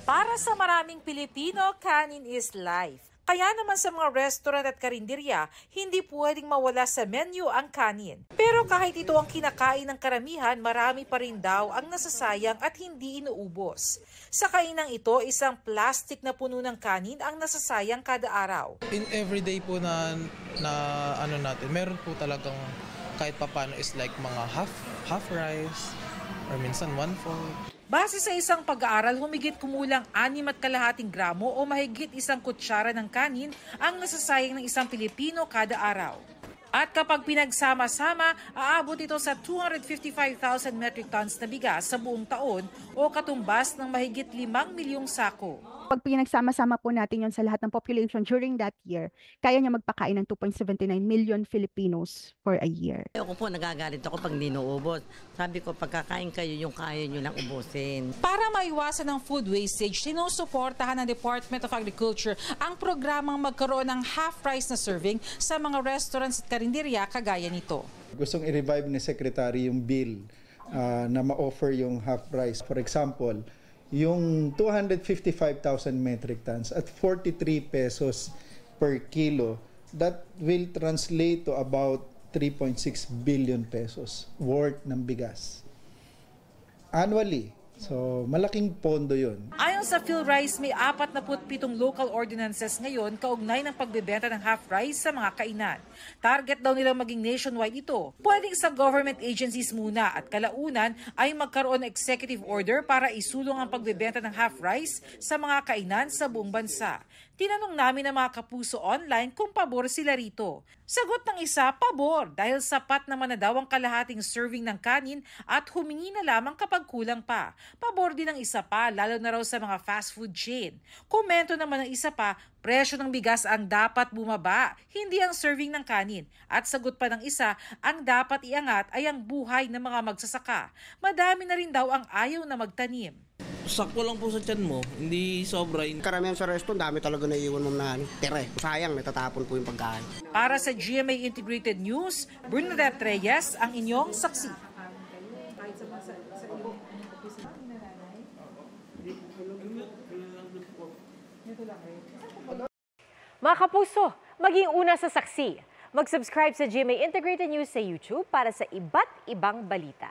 Para sa maraming Pilipino, kanin is life. Kaya naman sa mga restaurant at karinderya, hindi pwedeng mawala sa menu ang kanin. Pero kahit ito ang kinakain ng karamihan, marami pa rin daw ang nasasayang at hindi inuubos. Sa kainang ito, isang plastic na puno ng kanin ang nasasayang kada araw. In everyday po na ano natin, meron po talagang kahit papano is like mga half rice or minsan 1/4. Base sa isang pag-aaral, humigit kumulang 6.5 gramo o mahigit 1 kutsara ng kanin ang nasasayang ng isang Pilipino kada araw. At kapag pinagsama-sama, aabot ito sa 255,000 metric tons na bigas sa buong taon o katumbas ng mahigit 5 milyong sako. Pag pinagsama-sama po natin yon sa lahat ng population during that year, kaya niya magpakain ng 2.79 million Filipinos for a year. Ako po nagagalit ako pag hindi naubos. Sabi ko, pagkakain kayo, yung kaya nyo lang ubusin. Para maiwasan ng food wastage, sinusuportahan ng Department of Agriculture ang programang magkaroon ng half-price na serving sa mga restaurants at karinderya kagaya nito. Gustong i-revive ni Secretary yung bill na ma-offer yung half-price. For example, yung 255,000 metric tons at 43 pesos per kilo, that will translate to about 3.6 billion pesos worth ng bigas annually. So, malaking pondo yun. Ayon sa PhilRice, may 47 local ordinances ngayon kaugnay ng pagbebenta ng half-rice sa mga kainan. Target daw nilang maging nationwide ito. Pwedeng sa government agencies muna at kalaunan ay magkaroon ng executive order para isulong ang pagbebenta ng half-rice sa mga kainan sa buong bansa. Tinanong namin ang mga kapuso online kung pabor sila rito. Sagot ng isa, pabor dahil sapat naman na daw ang kalahating serving ng kanin at humingi na lamang kapag kulang pa. Pabor din ng isa pa, lalo na raw sa mga fast food chain. Komento naman ng isa pa, presyo ng bigas ang dapat bumaba, hindi ang serving ng kanin. At sagot pa ng isa, ang dapat iangat ay ang buhay ng mga magsasaka. Madami na rin daw ang ayaw na magtanim. Sakto lang po sa tiyan mo, hindi sobra. Karamihan sa restaurant, dami talaga naiiwan mo na tere. Sayang, natatapon po yung pagkain. Para sa GMA Integrated News, Bernadette Reyes, ang inyong saksi. Mga kapuso, maging una sa saksi. Mag-subscribe sa GMA Integrated News sa YouTube para sa iba't ibang balita.